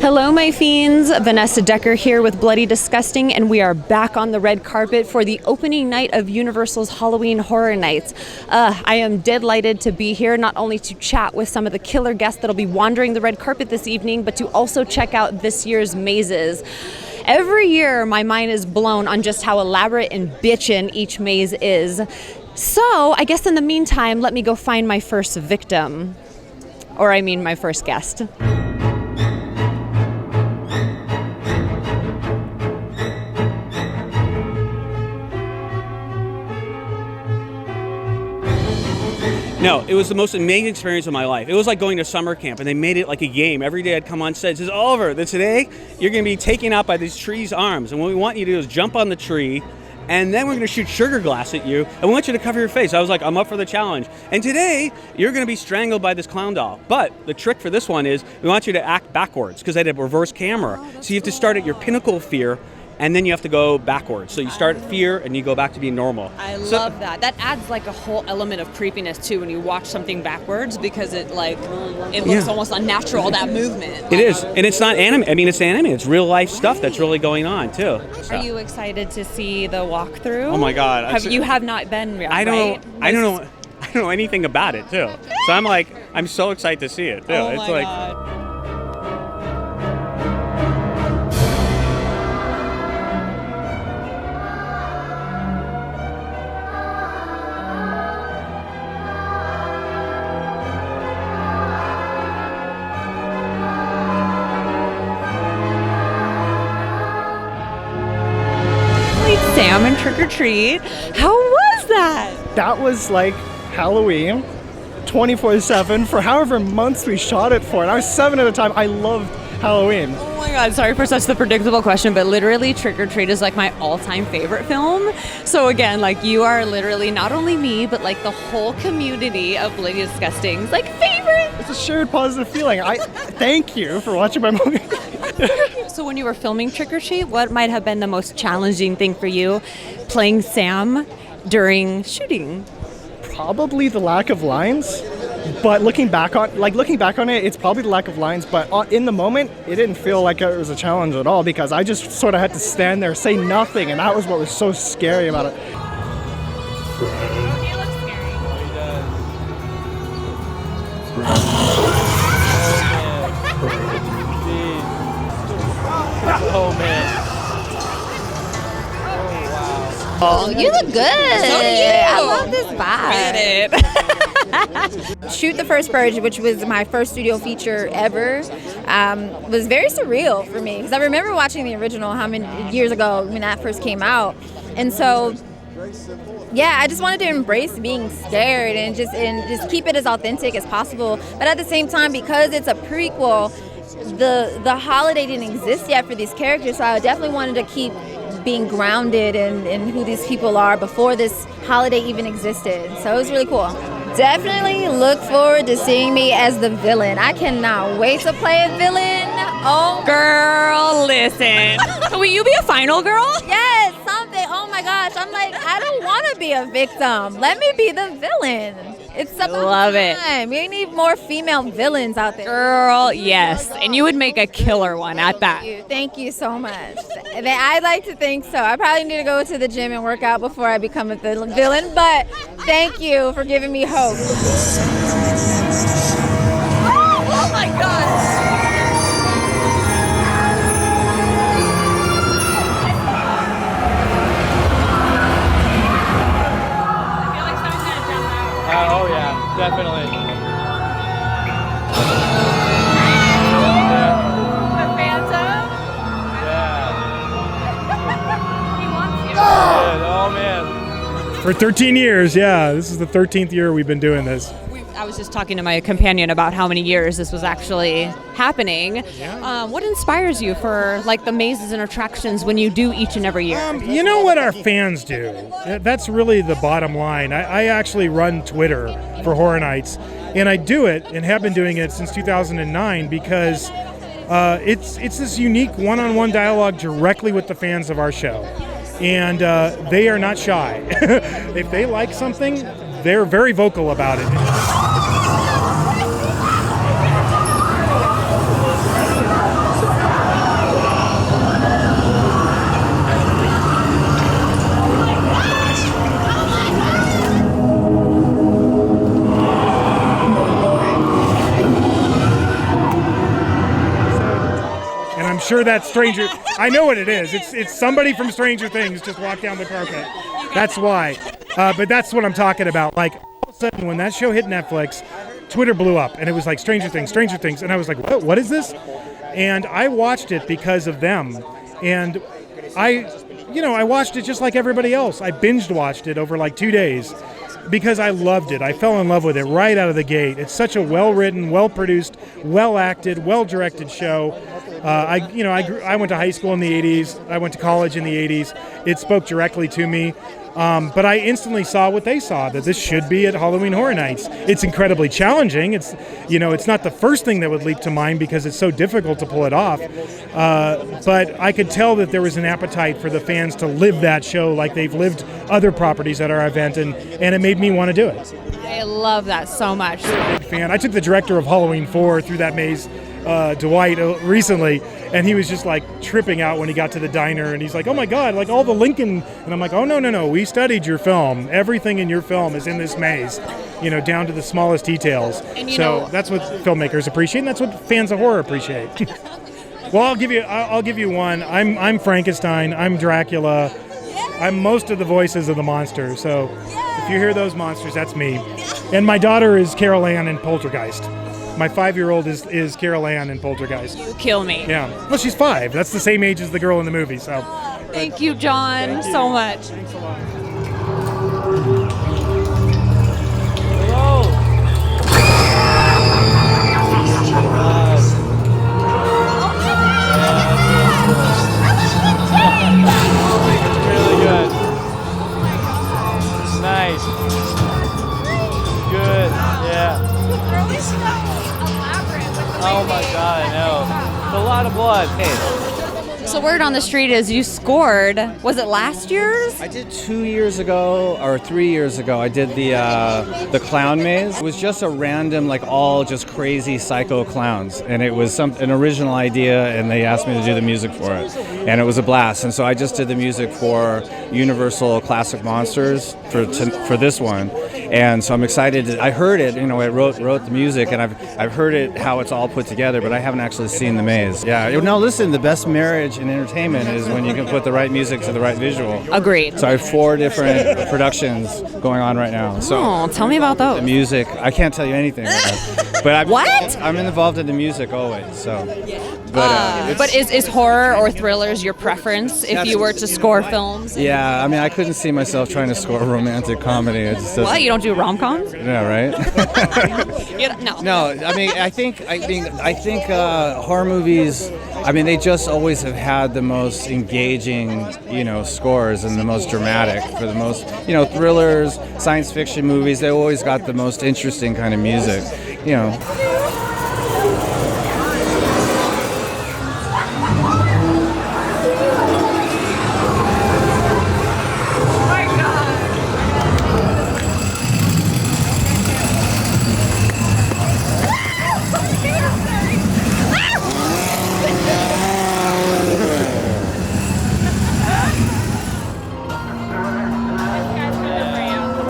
Hello, my fiends. Vanessa Decker here with Bloody Disgusting, and we are back on the red carpet for the opening night of Universal's Halloween Horror Nights. I am delighted to be here, not only to chat with some of the killer guests that'll be wandering the red carpet this evening, but to also check out this year's mazes. Every year, my mind is blown on just how elaborate and bitchin' each maze is. So, I guess in the meantime, let me go find my first victim. Or I mean, my first guest. No, it was the most amazing experience of my life. It was like going to summer camp, and they made it like a game. Every day I'd come on set, it says, Oliver, that today you're going to be taken out by these trees' arms, and what we want you to do is jump on the tree, and then we're going to shoot sugar glass at you, and we want you to cover your face. I was like, I'm up for the challenge. And today, you're going to be strangled by this clown doll. But the trick for this one is we want you to act backwards, because I had a reverse camera. So you have to start at your pinnacle of fear, and then you have to go backwards. So you start at fear, and you go back to being normal. I love that. That adds like a whole element of creepiness, too, when you watch something backwards, because it looks almost unnatural, that movement. It is, and it's not anime. I mean, it's anime. It's real life stuff that's really going on, too. Are you excited to see the walkthrough? Oh, my God. You have not been yet, I don't know anything about it, too. So I'm so excited to see it, too. Oh, my God. Sam and Trick or Treat. How was that? That was like Halloween 24/7 for however months we shot it for. And I was 7 at a time. I loved Halloween. Oh my God, sorry for such the predictable question, but literally Trick or Treat is like my all-time favorite film. So again, like you are literally not only me, but like the whole community of Bloody Disgusting's like favorite. It's a shared positive feeling. I thank you for watching my movie. So when you were filming Trick or Treat, what might have been the most challenging thing for you playing Sam during shooting? Probably the lack of lines. But looking back on it, it's probably the lack of lines. But in the moment, it didn't feel like it was a challenge at all because I just sort of had to stand there, say nothing, and that was what was so scary about it. He looks scary. Oh man. Oh, you look good. So do you. I love this vibe. Get it. Shoot the First Purge, which was my first studio feature ever, was very surreal for me because I remember watching the original how many years ago when that first came out, and so yeah, I just wanted to embrace being scared and just keep it as authentic as possible. But at the same time, because it's a prequel, the holiday didn't exist yet for these characters, so I definitely wanted to keep being grounded in who these people are before this holiday even existed. So it was really cool. Definitely look forward to seeing me as the villain. I cannot wait to play a villain. Oh, girl, listen. Will you be a final girl? Yes, something. Oh my gosh. I'm like, I don't want to be a victim. Let me be the villain. It's about Love time. We need more female villains out there. Girl, yes. And you would make a killer one at that. Thank you so much. I'd like to think so. I probably need to go to the gym and work out before I become a villain, but thank you for giving me hope. Oh my God. Oh yeah, definitely. The Phantom? Yeah. He wants you. Oh man. For 13 years, yeah. This is the 13th year we've been doing this. I was just talking to my companion about how many years this was actually happening. Yeah. What inspires you for like the mazes and attractions when you do each and every year? You know what our fans do. That's really the bottom line. I actually run Twitter for Horror Nights, and I do it and have been doing it since 2009 because it's this unique one-on-one dialogue directly with the fans of our show. And they are not shy. If they like something, they're very vocal about it. sure that's Stranger. I know what it is. It's somebody from Stranger Things just walked down the carpet. That's why. But that's what I'm talking about. Like, all of a sudden, when that show hit Netflix, Twitter blew up, and it was like Stranger Things, and I was like, what is this? And I watched it because of them, and I watched it just like everybody else. I binged watched it over like 2 days because I loved it. I fell in love with it right out of the gate. It's such a well-written, well-produced, well-acted, well-directed show. I went to high school in the 80s. I went to college in the 80s. It spoke directly to me. But I instantly saw what they saw, that this should be at Halloween Horror Nights. It's incredibly challenging. It's not the first thing that would leap to mind because it's so difficult to pull it off. But I could tell that there was an appetite for the fans to live that show like they've lived other properties at our event, and it made me want to do it. I love that so much. Big fan. I took the director of Halloween 4 through that maze, Dwight, recently, and he was just like tripping out when he got to the diner, and he's like, oh my God, like all the Lincoln, and I'm like, oh no, we studied your film. Everything in your film is in this maze, down to the smallest details. And that's what filmmakers appreciate, and that's what fans of horror appreciate. Well, I'll give you one. I'm Frankenstein, I'm Dracula, I'm most of the voices of the monster, so if you hear those monsters, that's me. And my daughter is Carol Ann in Poltergeist. My 5-year-old is Carol Ann in Poltergeist. You kill me. Yeah. Well, she's 5. That's the same age as the girl in the movie. So. Thank you, John, so much. Thanks a lot. Hello. Really good. Nice. Good. Yeah. Oh my God, I know. It's a lot of blood. Hey. So word on the street is you scored, was it last year's? I did 2 years ago or 3 years ago. I did the clown maze. It was just a random, like all just crazy psycho clowns, and it was an original idea, and they asked me to do the music for it, and it was a blast. And so I just did the music for Universal Classic Monsters for this one. And so I'm excited. I heard it, I wrote the music, and I've heard it how it's all put together, but I haven't actually seen the maze. Yeah. No, listen, the best marriage in entertainment is when you can put the right music to the right visual. Agreed. So I have 4 different productions going on right now. So tell me about those. the music, I can't tell you anything. But I'm involved in the music always. So. But is horror or thrillers your preference if you were to score films? Yeah, I couldn't see myself trying to score a romantic comedy. It just doesn't. What? You don't do rom-coms? Yeah, right. No. No, I think horror movies. They just always have had the most engaging, scores and the most dramatic. For the most, thrillers, science fiction movies, they always got the most interesting kind of music.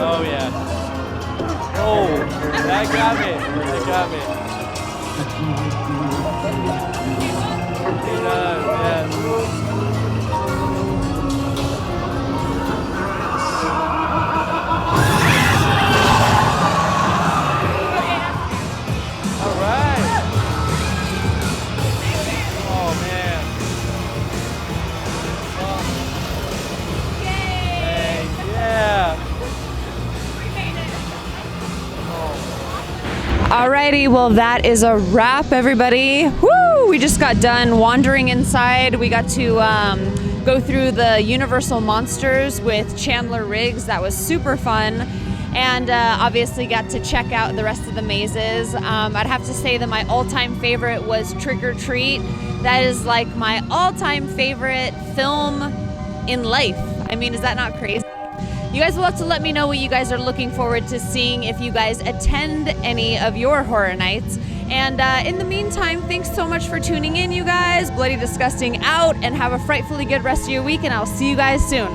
Oh yeah. Oh, that got me. It got me. All right. Oh man. Hey, yeah. Alrighty, well that is a wrap, everybody. Woo! We just got done wandering inside. We got to go through the Universal Monsters with Chandler Riggs. That was super fun. And obviously got to check out the rest of the mazes. I'd have to say that my all-time favorite was Trick or Treat. That is like my all-time favorite film in life. Is that not crazy? You guys will have to let me know what you guys are looking forward to seeing if you guys attend any of your horror nights. And in the meantime, thanks so much for tuning in, you guys. Bloody Disgusting out, and have a frightfully good rest of your week, and I'll see you guys soon.